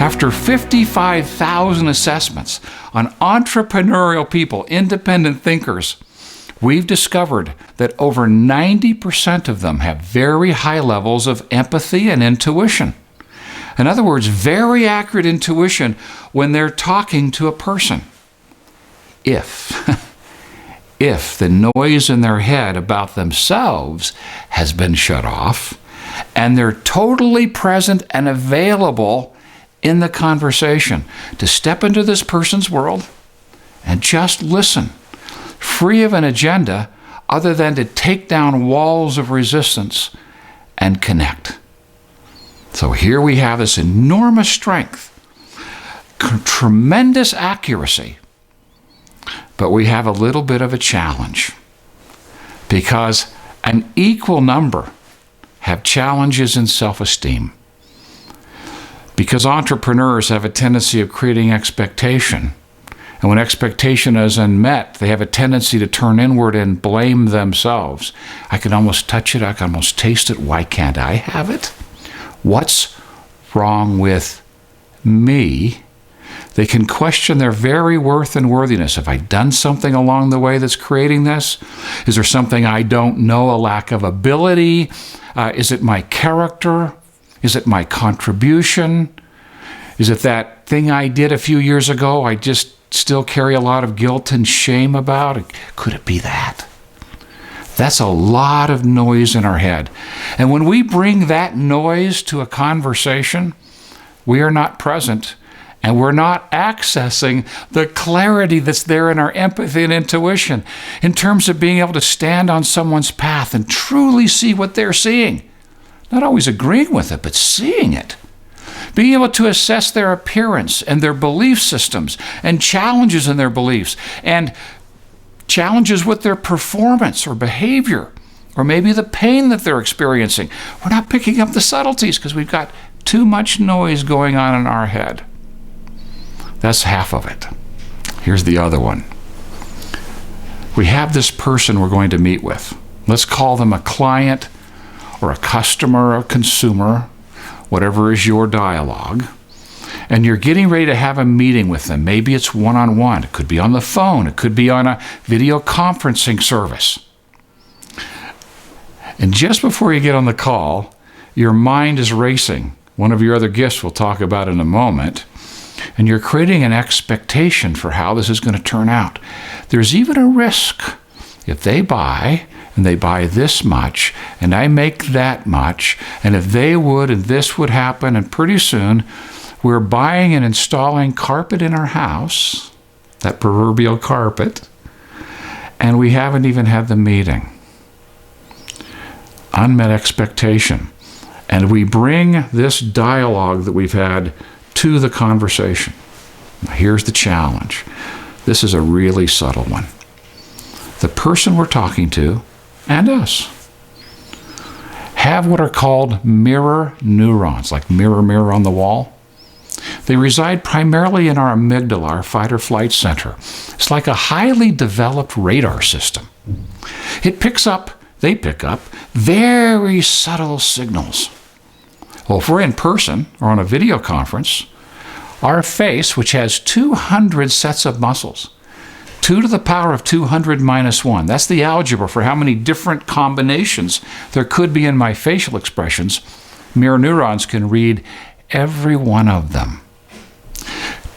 After 55,000 assessments on entrepreneurial people, independent thinkers, we've discovered that over 90% of them have very high levels of empathy and intuition. In other words, very accurate intuition when they're talking to a person. If the noise in their head about themselves has been shut off, and they're totally present and available in the conversation to step into this person's world and just listen, free of an agenda other than to take down walls of resistance and connect. So here we have this enormous strength, tremendous accuracy, but we have a little bit of a challenge because an equal number have challenges in self-esteem. Because entrepreneurs have a tendency of creating expectation. And when expectation is unmet, they have a tendency to turn inward and blame themselves. I can almost touch it. I can almost taste it. Why can't I have it? What's wrong with me? They can question their very worth and worthiness. Have I done something along the way that's creating this? Is there something I don't know, a lack of ability? Is it my character? Is it my contribution? Is it that thing I did a few years ago I just still carry a lot of guilt and shame about? Could it be that? That's a lot of noise in our head. And when we bring that noise to a conversation, we are not present and we're not accessing the clarity that's there in our empathy and intuition in terms of being able to stand on someone's path and truly see what they're seeing. Not always agreeing with it, but seeing it. Being able to assess their appearance and their belief systems and challenges in their beliefs and challenges with their performance or behavior or maybe the pain that they're experiencing. We're not picking up the subtleties because we've got too much noise going on in our head. That's half of it. Here's the other one. We have this person we're going to meet with. Let's call them a client or a customer or a consumer, whatever is your dialogue. And you're getting ready to have a meeting with them. Maybe it's one-on-one. It could be on the phone. It could be on a video conferencing service. And just before you get on the call, your mind is racing. One of your other gifts we'll talk about in a moment. And you're creating an expectation for how this is going to turn out. There's even a risk. If they buy, and they buy this much, and I make that much, and if they would, and this would happen, and pretty soon, we're buying and installing carpet in our house, that proverbial carpet, and we haven't even had the meeting. Unmet expectation. And we bring this dialogue that we've had to the conversation. Now, here's the challenge. This is a really subtle one. The person we're talking to and us have what are called mirror neurons, like mirror, mirror on the wall. They reside primarily in our amygdala, our fight or flight center. It's like a highly developed radar system. They pick up very subtle signals. Well, if we're in person or on a video conference, our face, which has 200 sets of muscles, 2 to the power of 200 minus 1. That's the algebra for how many different combinations there could be in my facial expressions. Mirror neurons can read every one of them.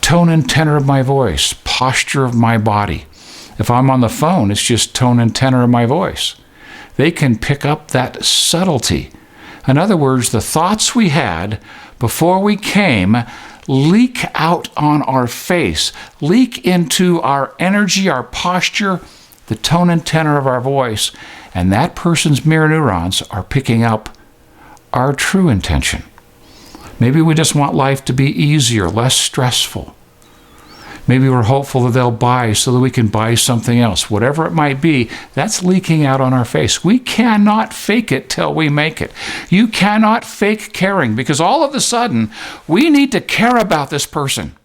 Tone and tenor of my voice, posture of my body. If I'm on the phone, it's just tone and tenor of my voice. They can pick up that subtlety. In other words, the thoughts we had before we came leak out on our face, leak into our energy, our posture, the tone and tenor of our voice, and that person's mirror neurons are picking up our true intention. Maybe we just want life to be easier, less stressful. Maybe we're hopeful that they'll buy so that we can buy something else. Whatever it might be, that's leaking out on our face. We cannot fake it till we make it. You cannot fake caring because all of a sudden, we need to care about this person.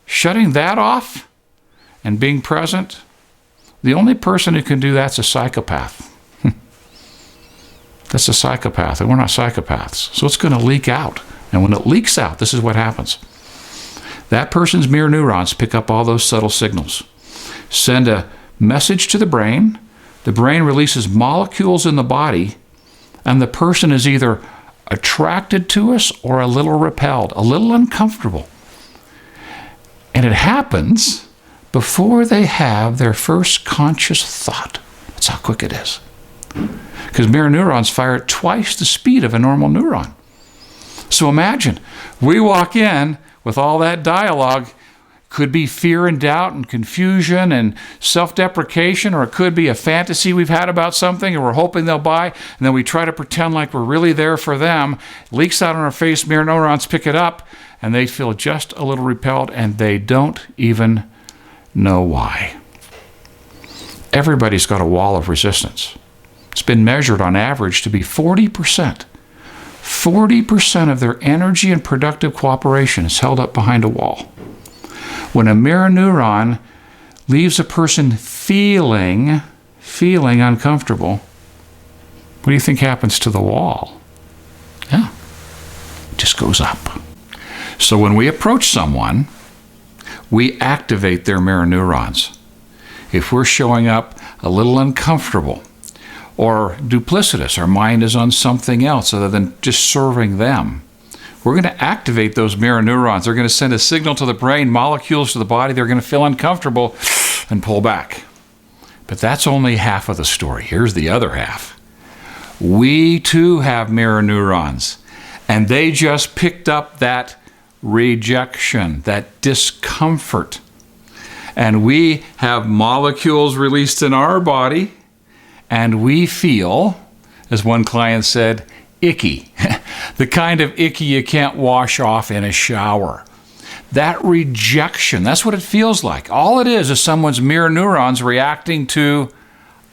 Shutting that off and being present, the only person who can do that's a psychopath. That's a psychopath, and we're not psychopaths. So it's going to leak out And when it leaks out, this is what happens. That person's mirror neurons pick up all those subtle signals, send a message to the brain releases molecules in the body, and the person is either attracted to us or a little repelled, a little uncomfortable. And it happens before they have their first conscious thought. That's how quick it is. Because mirror neurons fire at twice the speed of a normal neuron. So imagine, we walk in with all that dialogue. Could be fear and doubt and confusion and self-deprecation, or it could be a fantasy we've had about something and we're hoping they'll buy, and then we try to pretend like we're really there for them. It leaks out on our face, mirror neurons pick it up, and they feel just a little repelled, and they don't even know why. Everybody's got a wall of resistance. It's been measured on average to be 40%. 40% of their energy and productive cooperation is held up behind a wall. When a mirror neuron leaves a person feeling uncomfortable, what do you think happens to the wall? Yeah, it just goes up. So when we approach someone, we activate their mirror neurons. If we're showing up a little uncomfortable or duplicitous, our mind is on something else other than just serving them, we're going to activate those mirror neurons. They're going to send a signal to the brain, molecules to the body. They're going to feel uncomfortable and pull back. But that's only half of the story. Here's the other half. We too have mirror neurons, and they just picked up that rejection, that discomfort. And we have molecules released in our body, and we feel, as one client said, icky. The kind of icky you can't wash off in a shower. That rejection, that's what it feels like. All it is someone's mirror neurons reacting to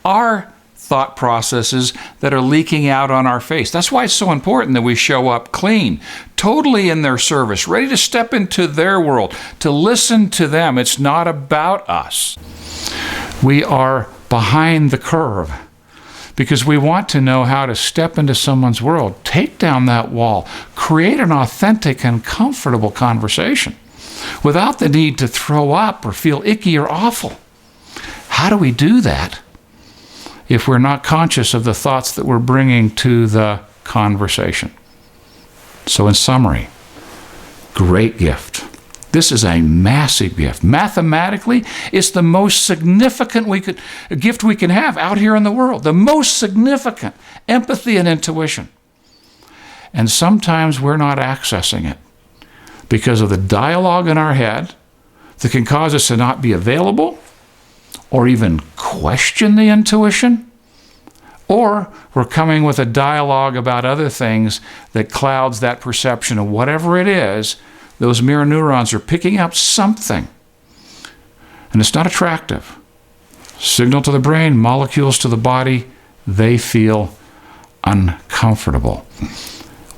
our thought processes that are leaking out on our face. That's why it's so important that we show up clean, totally in their service, ready to step into their world, to listen to them. It's not about us. We are behind the curve, because we want to know how to step into someone's world, take down that wall, create an authentic and comfortable conversation without the need to throw up or feel icky or awful. How do we do that if we're not conscious of the thoughts that we're bringing to the conversation? So in summary, great gift. This is a massive gift. Mathematically, it's the most significant gift we can have out here in the world. The most significant, empathy and intuition. And sometimes we're not accessing it because of the dialogue in our head that can cause us to not be available or even question the intuition. Or we're coming with a dialogue about other things that clouds that perception of whatever it is. Those mirror neurons are picking up something, and it's not attractive. Signal to the brain, molecules to the body, they feel uncomfortable.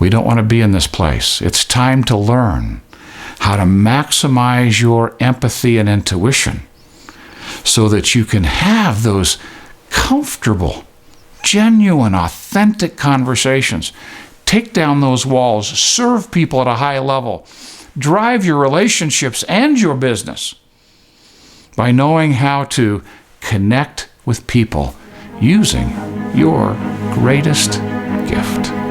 We don't want to be in this place. It's time to learn how to maximize your empathy and intuition so that you can have those comfortable, genuine, authentic conversations. Take down those walls, serve people at a high level, drive your relationships and your business by knowing how to connect with people using your greatest gift.